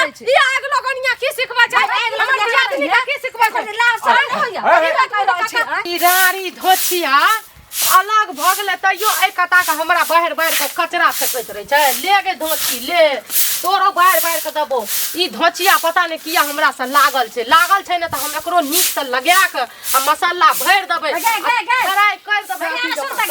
रहे छी ई आग लगनिया की सिखबा छै हमर जातनी का की सिखबा छै लाल होइया ई रारी धोतिया अलग भ गेले तइयो ए कता के हमरा बाहर बाहर के कचरा फेकैत रहे छै ले गे धोती ले तोरो बाहर बाहर के दबो ई धोचिया पता नहीं किया हमरा से लागल छै न त हम एकरो नीक से लगा के आ मसाला भर देबै फ्राई कर देबै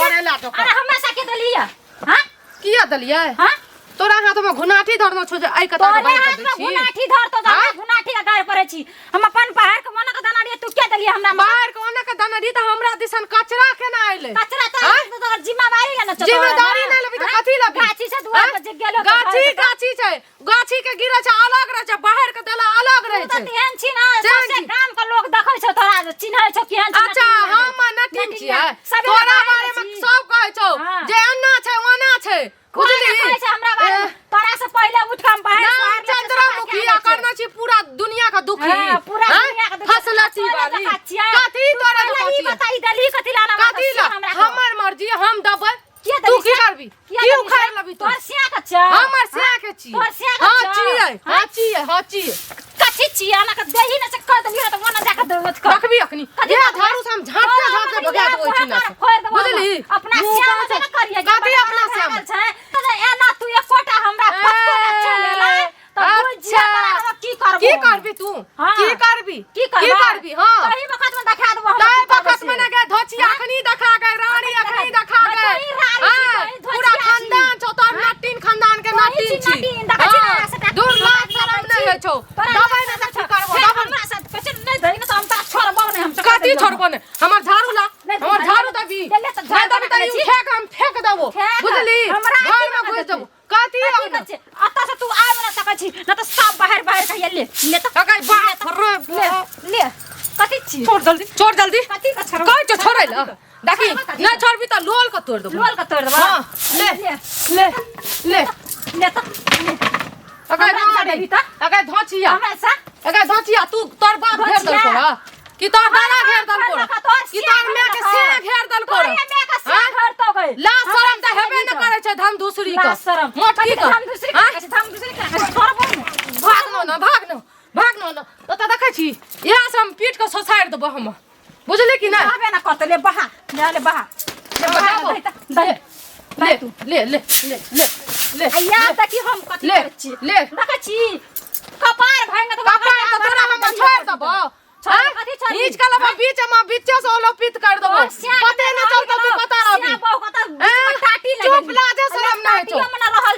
करेला तो अरे हमरा से के दलिया हां किया दलिया हां तोरा हाथ में घुनाठी धरनो छो जे आई कता के बाहर कर दै छी घुनाठी धर तो घुनाठी का गार पड़े छी हम अपन बाहर के मन के दाना रे तू क्या दलिया हमरा बाहर के मन के दाना दी त हमरा दिसन कचरा केना आइले कचरा तो जिम्मेदारी है ना जिम्मेदारी नहीं लेबी त कथि लेबी गाछी से दुआर पर जे गेलो गाछी छै गाछी के गिरे छै अलग रहे छै बाहर के देला अलग रहे छै तेहन छी ना सबसे गांव के लोग देखै छ तोरा चिन्है छ केहन छी अच्छा हम न ठीक छियै तोरा बारे में सब कहै छौ जे अन्ना छै ओना छै बुझली हमरा बारे में तोरा से पहले उठ के हम बाहर नाम चंद्रमुखी करना छी पूरा दुनिया का दुखी पूरा दुनिया का फसलती वाली कथि तोरा बताई दली कथि लाना कथि हमर मर्जी हम दबै तू की करबी की उखाड़ लेबी तोर सिया के छ हमर सिया के छी तोर सिया के हां छियै कथि छिया ना के देही ना से कर दलियो त वना जाके देबत कर रखबी अखनी ये झाड़ू से हम झाड़ते बगा देबै छी ना बुझली अपना सिया से ना करिए कथि अपना सिया में एना तू एकोटा हमरा पत्तो ना चलेला त बुझिया की करबी तू की करबी हां तही वक्त में दिखा देबो तही वक्त में ना के धोचिया अखनी दिखा के रानी अखनी दिखा के पूरा खानदान छौ तोर नटीन खानदान के नटीन छी दूर लाज शरम नहीं है छौ दबाई ना से करबो हमरा साथ पछन नहीं धइ न त हम त छोड़बो नहीं हम कथि छोड़बो नहीं हमर झाड़ू ला हमर झाड़ू दबी नहीं दबी त यू फेंक देबो बुझली घर में घुस देबो कथि आता से तू आब ना सकै छी न त सब बाहर बाहर कहिए ले त ककै बात ले कथि छी छोड़ जल्दी कथि का छोड़ कहि तो छोड़ै ल देखी नहीं छोड़बी त लोल का तोड़ देबो हां ले त अगर धोचिया तू तोर बाप घेर दल कोरा कि तोर दादा घेर दल कोरा कि तोर मां के से घेर दल कोरा ला शरम त हेबे न करे छै धम दूसरी का मोटकी का धम दूसरी का छोड़बो भागनो न त देखै छी यहां से हम पीट के सोसाइड देबो हम बुझली कि ना आबे ना करते ले बहा ले आया त कि हम कथि करै छी ले देखै छी कपार भांग त तोरा हम छोड़ देबो कथि छोड़ नीच का लबा बीच से ओलोपित कर देबो पते न चलतो तू कता रहबी टाटी लगे चुप लाज शरम नहीं छौ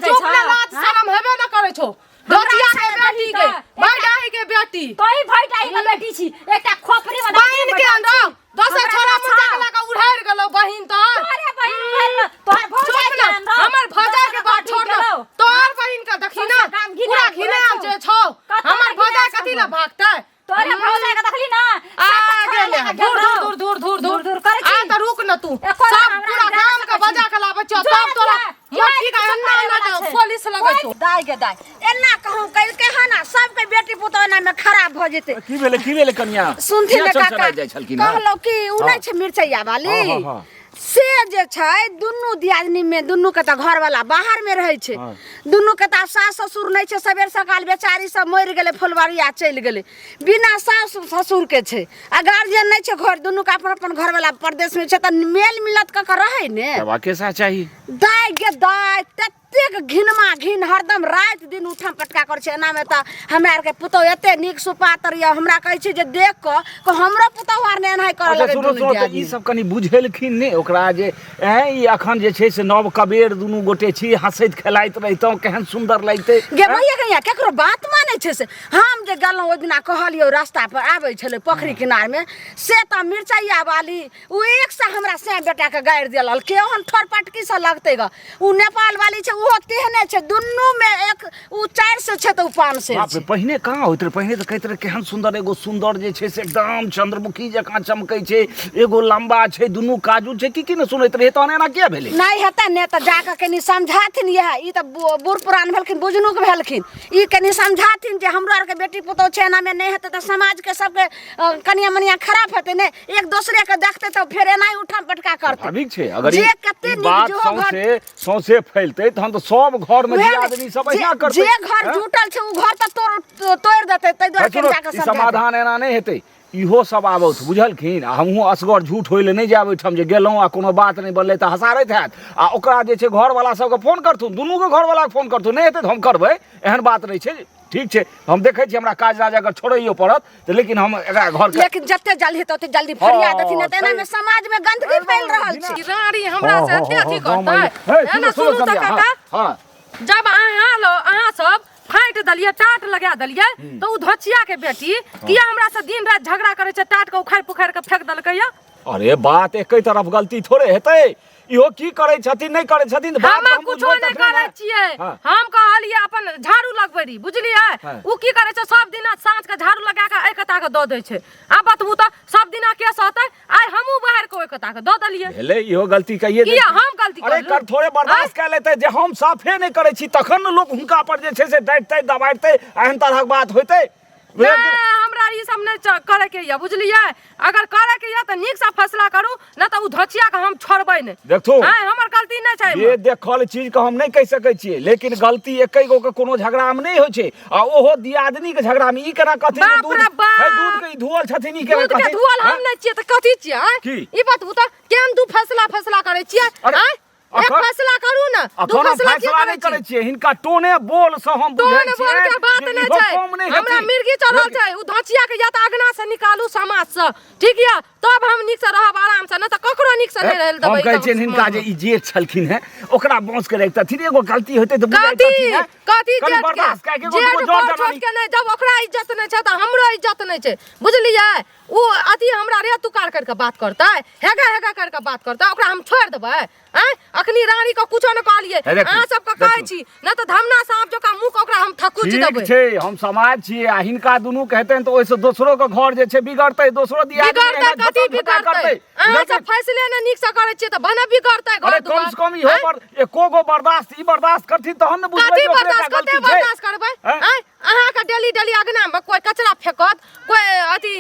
चुप लाज शरम हेबे न करे छौ धोतिया के बेटी के भाई के बेटी तोही भाई के बेटी छी एकटा खोपरी में बहिन के अंदर दोसर छोरा मुंजा के लगा उड़ार गेलो बहिन त अरे बहिन तोर भौजाई के अंदर हमर भौजाई के बात छोड़ न तोर बहिन का देखी ना पूरा घिना जे छौ हमर भौजाई कथि ला भागतै तोरे भौजाई के देखली ना आगे ले दूर करे छी आ त रुक न तू सब पूरा गांव के बजा के लाबै छ तब तोरा मोटी का अन्ना ना पुलिस लगै छौ दाई एना कहूं कल के हना सब के बेटी पुतौना में खराब भ जेते की भेले कन्या सुनथि ने काका कहलो कि उ नै छ मिर्चैया वाली से जे छै दुन्नु दियादनी में दुन्नु के त घर वाला बाहर में रहै छै दुन्नु के त सास ससुर नै छै सबेर सकाल बेचारी सब मर गेले फुलवारिया चल गेले बिना सास ससुर के छै आ गार्जियन नै छै घर दुन्नु के अपन घर वाला प्रदेश में छै त मेल मिलत क रहै ने बाबा कैसा चाहिए दाई ततेक घिन हरदम रात दिन उठम पटका कर छै एना में त हमरा आर के पुतौ एते नीक सुपातर या हमरा कहै छै जे देख क हमरो पुतौ आर ने एनाही कर लगे सुनो ई सब कनी बुझेलखिन ने ओकरा जे ई अखन जे छै से नव कबेर दुनू गोटे छी हंसैत खेलाइत रहितौ केहन सुंदर लागते गे भैया कहिया केकरो बात मानै छै से हम जे गल्लो ओ दिना कहलियो रास्ता पर आबै छले पोखरी किनार में से त मिर्चैया वाली उ एक से हमरा से बेटा के गाड़ देलल केहन ठोर पटकी से लगते ग उ नेपाल वाली छै उहो तेहने छै दुन्नु में एक उ 400 छै त उ 500 बाप रे पहिने कहां होइत रे पहिने त कहैत रे केहन सुंदर एगो सुंदर जे छै से एकदम चंद्रमुखी जकां चमकै छै एगो लंबा छै दुन्नु काजू छै की न सुनैत रे तने एना के भेलै नहीं हेतै ने त जाके कनी समझाथिन यह ई त बूढ़ पुरान भेलखिन बुझनुक भेलखिन ई कनी समझाथिन हथिन जे हमरो आर के बेटी पुतौ छै एना में नहीं हेतै त समाज के सबके कनिया मनिया खराब हेतै ने एक दूसरे के देखतै त फेर एनाही उठा पटका करतै ठीक छै अगर जे ई कते बात नीक जो घर सौंसे फैलतै तहन तो सब घर में आदमी सब जे बढ़िया करतै जे घर जुटल छै उ घर त तोड़ देतै तै दुआरे के जाके सब समाधान एना नहीं हेतै इहो सब आबत बुझलखिन आ हमहूँ असगर झूठ होइले नहीं जाब ओहिठाम जे गेलहुँ आ कोनो बात नहीं बनलै तऽ हँसारैत हैत आ ओकरा जे छै घरवाला सबके फोन करथुन दुनूके घरवालाके फोन करथुन नहीं हेतै तऽ हम करबै एहन बात नहीं छै ठीक छै हम देखै छी हमरा काज राज अगर छोड़ैयो पड़त तऽ लेकिन हम एकरा घर के लेकिन जते जल्दी हेतै ओते जल्दी फरिया देथिन त एना में समाज में गंदगी फैल रहल छै रानी हमरा से अथी करतै एना सुनू त काका हां जब अहाँ सब फाइट दलिए टाट लगा दलिए तो उ धोचिया के बेटी किया हमरा से दिन रात झगड़ा करे छै टाट के उखाड़ पुखाड़ के फेंक दलकै या अरे बात एकै तरफ गलती थोड़े हेतै इहो की करै छथिन नहीं करै छथिन हम कुछो नहीं करै छियै हम कहलिए अपन झाड़ू लगबेरी बुझलियै उ की करै छै सब दिन साँझ के झाड़ू लगा के एक कता के द दै छै आ बतबू त सब दिन केस होतै आइ हमहू बाहर के एक कता के द दलिए भेलै इहो गलती कहिए किया हम गलती अरे कर थोड़े बर्दाश्त कर लेते जे हम साफे नहीं करै छी तखन न लोग हुनका पर जे छै से डांटतै दबाड़तै एहन तरहक बात होतै हमरा ई सब नहीं करे के या बुझलियै अगर करे के या त नीक सा फैसला करू न त उ धचिया के हम छोड़बै नहीं देखथु हमर गलती नहीं छै ये देखल चीज के हम नहीं कह सकै छियै लेकिन गलती एकै गो के कोनो झगड़ा में नहीं होय छै आ ओहो दियादनी के झगड़ा में ई केना कथि दूध के धुअल छथिन ई केना कथि धुअल हम नहीं छियै त कथि छियै ई बतबू त केन दू फैसला करे छियै एक फैसला करू ना दू फैसला नहीं करे छियै हिनका टोने बोल से हम बुझै छियै टोने बोल के बात नहीं छै हमरा मिर्गी चढ़ल छै उ धचिया के या त अगना से निकालू समाज से ठीक या तब हम नीक से रहब आराम से न त ककरो नीक से नहीं रहल दबै हम कहै छियै हिनका जे ई जेठ छलखिन है ओकरा बांस के रखतथिन एगो गलती होतै त बुझाइ कथि जेठ बर्दाश्त के छोड़ के नहीं जब ओकरा इज्जत नहीं छै त हमरो इज्जत नहीं छै बुझलियै उ अति हमरा रे तुकार कर के बात करता है हेगा कर के बात करता ओकरा हम छोड़ देबै अखनी रानी को कुछो न कहलिए अहाँ सब के कहै छी न त धमना सांप जका मुंह के ओकरा हम थकुच देबै ठीक छै हम समाज छियै आ हिनका दुनू कहतैन त ओइ से दोसरो के घर जे छै बिगड़तै दोसरो दियादनी कथि बिगड़तै अहाँ सब फैसले न नीक से करै छियै त भने बिगड़तै घर दुआर कम से कम इहो पर एको गो बर्दाश्त करथिन तहन न बुझबै कथि बर्दाश्त करबै अहाँ के डेली अगना में कोई कचरा फेकत कोई अथी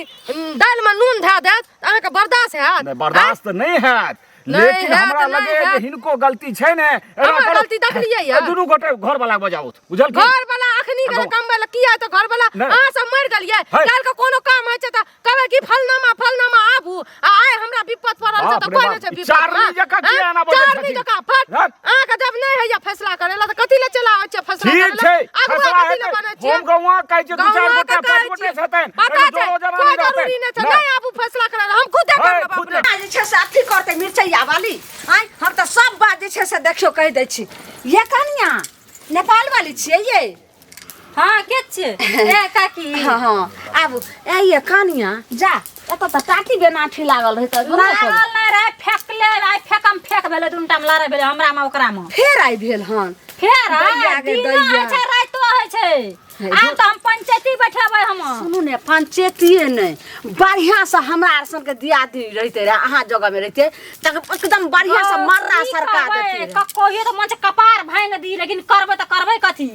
दाल में नून धा देत अहाँ के बर्दाश्त हैत बर्दाश्त नहीं हैत लेकिन हमरा लगे जे हिनको गलती छै ने हमर गलती देखलियै या दुनू गोटे घर वाला बजाओ बुझल की घर वाला अखनी के काम वाला किया त घर वाला अहाँ सब मर गेलियै काल के कोनो काम है छै त कहबै की फलनामा आबू आ आइ हमरा विपत पड़ल छै त कोइ नै छै विपत चारनी जका किया ना बजै चारनी जका फट अहाँ के जब नहीं हैया फैसला करेला त कथि ले चलाबै छै फैसला करेला ठीक छै फैसला कथि ले बनै छै हम गौवा कहै छै दू चार गोटे पांच गोटे छतैन पता छै कोई जरूरी नै छै नहीं आबू फैसला करेला हम खुद करब बाप रे जे छै से अथी करतै मिर्चैया वाली आइ हम त सब बात जे छै से देखियो कहि दै छी ये कनिया नेपाल वाली छियै ये हां के छियै ए काकी हां आबू ए ये कनिया जा एत त टाटी बेनाठी लागल रहै त लागल नै रे फेकले आइ फेक भेलै दुनटा में लड़ाई भेलै हमरा में ओकरा में फेर आई भेल हन फेर दिन होइ छै रातो होइ छै आब त हम पंचायती बैठाबै हम सुनू ने पंचायतीए नहीं बढ़िया से हमरा आर सन के दियादी रहते रे अहाँ जगह में रहते त एकदम बढ़िया से मर्रा सरकार देते कहियो त मन से कपार भांग दी लेकिन करबै त करबै कथि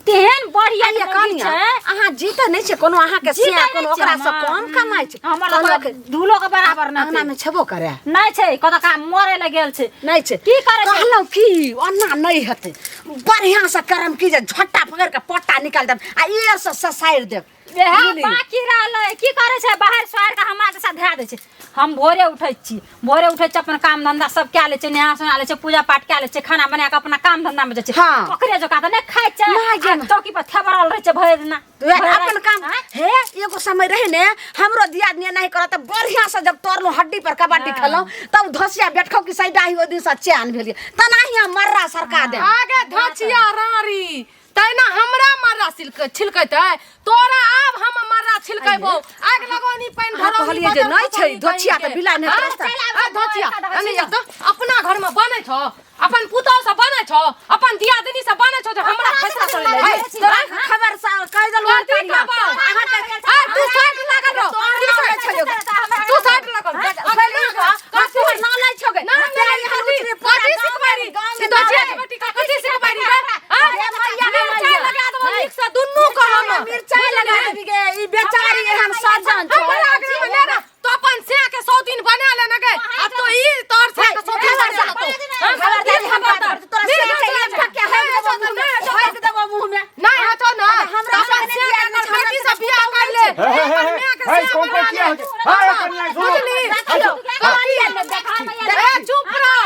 तेहन बढ़िया ये कनिया अहाँ जीते नहीं छै कोनो अहाँ के सिया कोनो ओकरा से कम कमाई छै हमरा धूलो के बराबर न अंगना में छबो करे नहीं छै कत का मरे ल गेल छै नहीं छै की करे कहलौ की अन्ना नहीं हेतै बढ़िया से करम की जे झट्टा पकड़ के पट्टा निकाल देब आ ये से ससाइर देब बाकी रहलै की करे छै बाहर स्वार के हमरा के साथ धा दे छै हम भोरे उठै छी अपन काम धंधा सब क्या ले छै नहा सुना ले छै पूजा पाठ क्या ले छै खाना बना के अपना काम धंधा में जे छै ओकरे जका त नै खाइ छै चौकी पर थबरल रह छै भरि दिना अपन काम हे एगो समय रहे ने हमरो दियादनी नहीं करत बढ़िया से जब तोरलो हड्डी पर कबड्डी खेलो तब धसिया बैठो की सैडाही ओ दिन से चैन भेलिए तनाही मर्रा सरका दे आगे धचिया रारी तैना हमरा मर्रा छिलकैतै तोरा आब हम मर्रा छिलकैबो आग लगोनी पानी भरो कहलिए जे नहीं छै धचिया त बिला ने धचिया अने त अपना घर में बनै छ अपन पुतौ से बनै छ अपन दियादनी से बनै छ जे हमरा फैसला करे ले खबर सा कह दल अहाँ तू साइड लगा दो तू साइड लगा तू ना लै छगे ना कथि सिखबारी धचिया के बेटी का कथि सिखबारी रे मैया लगा दो नीक से दुन्नु को हम मिर्चाई लगा देबी गे ई बेचारी हम सजन छो हमरा आगे में ले ना तो अपन से के 100 दिन बना लेना गे आ तो ई तोर से के 100 दिन बना तो खबरदार खबरदार तोरा से चाहिए क्या है देबो देबो मुंह में नहीं हतो ना अपन से के बेटी से बियाह कर ले हे कौन किया हां कन्या सुनो ए चुप रहो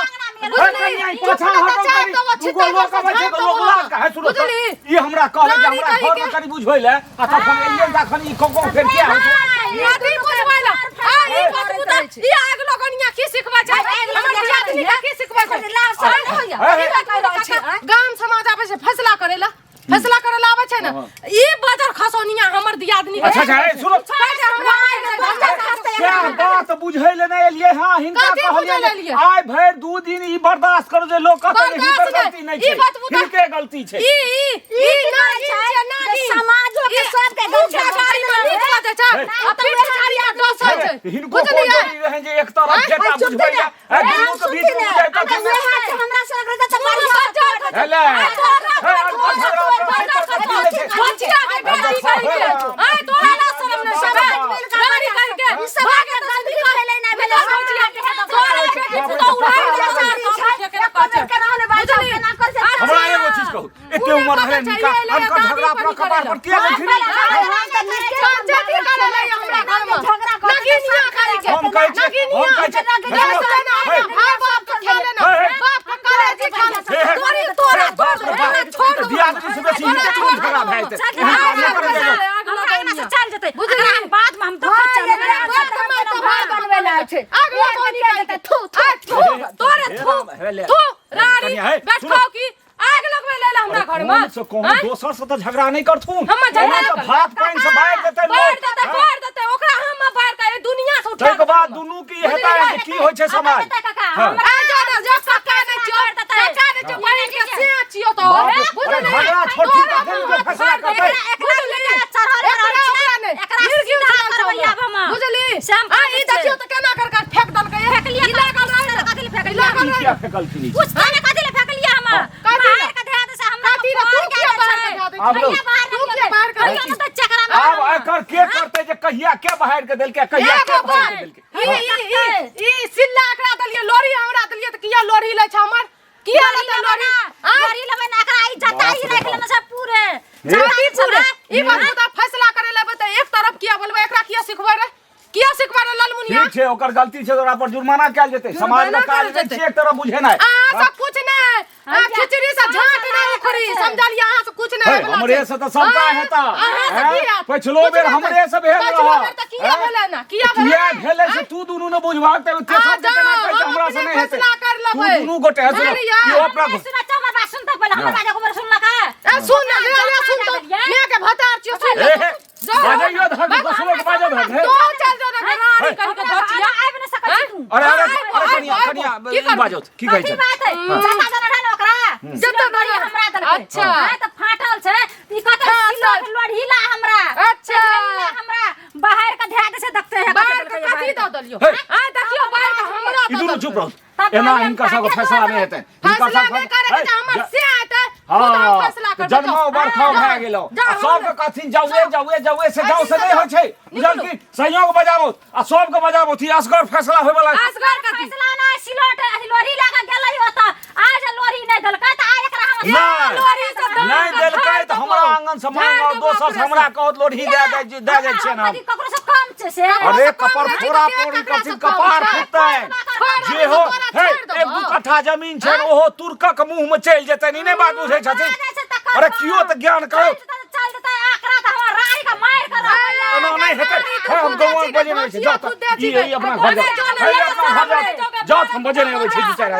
कन्या पछा हटो तुगो लोग बचे तो लोग लाग है सुनो ई हमरा कहले जे हमरा घर में करी बुझोइले आ तखन एलियन तखन ई कोको फेर क्या हो नाती बुझवाइला आ ई बात बुझा ई आग लगनिया की सिखबा जाय हमर जाति का की सिखबा जाय ला सब होया गाम समाज आबे से फैसला करेला आवे छै ना ई बाजार खसोनिया हमर दियादनी अच्छा अच्छा सुनो क्या बात बुझैले नै एलिए हां हिनका कहलिए आइ भर 2 दिन ई बर्दाश्त करू जे लोग कहत है हिनकर गलती नै छै हिनके गलती छै ई नारी समाज के सब के गाड़ी में नीक लगे छै आ पिछाड़ी में डसै छै हिनको कोई रहे जे एक तरफ जेटा बुझबैया आ दुनू के बीच में जाय त हमरा से लगे त बढ़िया हेले बचिया के बेटी करके आ तोरा ला शरम न सब गाड़ी करके भागे त गलती कहले नै भेले बचिया के तोरा बेटी पुतो उड़ा के रहने बात ना कर से हमरा एगो चीज कहू एते उम्र है निका हमका झगड़ा पर कपार पर किया गई पंचायती करे ले हमरा घर में नगिनिया करे छै हम कहै छै हां बाप के खेले ना बाप के करे छै खाना तोरा छोड़ दिया से बेसी हिनके कोन झगड़ा भए जेतै चल जेतै बाद में हम तो बनवे ला छै अगला बनी के थू तोरे थू रानी बैठो की आग लगवे लेला हमरा घर में से कहूं दोसर से तो झगड़ा नहीं करथुन हम झगड़ा तो भात पानी से बाहर देते बाहर देते ओकरा हम बाहर के दुनिया से उठा के बाद दुनू की हेता है की होय छै समाज हमरा जाना जो काका ने जोड़ देता काका ने जो बने के से छियो तो बुझले झगड़ा छोटी का दिन फैसला करबै बुझली आ ई देखियो त केना कर के फेक दल के फेक लिया क्या फेकल की कुछ खाने का दिले फेक लिया हम बाहर का ध्यान से हम काती रे तू क्या बाहर का चकरा अब एकर के करते जे कहिया के बाहर के देल के कहिया के बाहर के देल के ई सिल्ला एकरा दलिए लोरी हमरा दलिए त किया लोरी ले छ हमर किया ले लोरी लोरी लेबे ना एकरा ई जताई राख लेना सब पूरे जाति पूरे ई बात तो फैसला करे लेबे त एक तरफ किया बोलबे एकरा किया सिखबै रे किया सिखबै रे लालमुनिया ठीक छै ओकर गलती छै तोरा पर जुर्माना कैल जेतै समाज में काज नै छै एक तरफ बुझे नै सब कुछ नै खिचड़ी से झाट नै उखरी समझलिए अहाँ से कुछ नै हमरे से त सबका हेता पछलो बेर हमरे से भेल रहा किया भेले ना किया भेले से तू दुनू ने बुझबाक त तेसर जे केना कहै हमरा से नै हेतै तू दुनू गोटे हसो यो अपना सुना चमर बा सुन त पहले हमरा बाजा को सुन लगा सुन ले सुन तो मैं के भतार छियो सुन बाजैयो धक बसलो के बाजो धक तो चल जो ना रानी कह के धचिया आइब न सकै तू अरे कनिया ई बाजो की कहै छै बात है जता जना रहल ओकरा जता गई हमरा दल अच्छा त फाटल छै ई कत सिलोट लोढ़ीला हमरा अच्छा हमरा बाहर का ध्यान से देखते हैं बाहर का काटी द दलियो आ देखियो बाहर का हमरा ई दुनू चुप रहो एना हिनका सब फैसला नहीं हेतै फैसला नहीं करे त हमर से आते हां फैसला कर जन्मो बरखा भए गेलो सब के कथिन जाउए से जाउ से नहीं होय छै बुझल की संयोग बजाबो आ सब के बजाबो थी असगर फैसला होय वाला असगर का फैसला ना सिलोट लोरी लगा गेलै होता आज लोरी नहीं दलका त आ एकरा हम लोरी से नहीं देलकै त हमरा आंगन से मांगो दोसर से हमरा कहत लोरी दे दे छै ना ककरो से कम छै से अरे कपर फोड़ा पोड़ी कथिन कपार फुटतै जे हो हे 1-2 कट्ठा जमीन छै ओहो तुरकक मुंह में चल जेतै नै बात बुझै छथिन अरे कियो त ज्ञान करो चल देता आकरा त हमर रानी का मार कर एना नहीं हेतै हम गवन बजे नहीं छै जा ई अपना घर जा हम बजे नहीं आबै छै बिचारा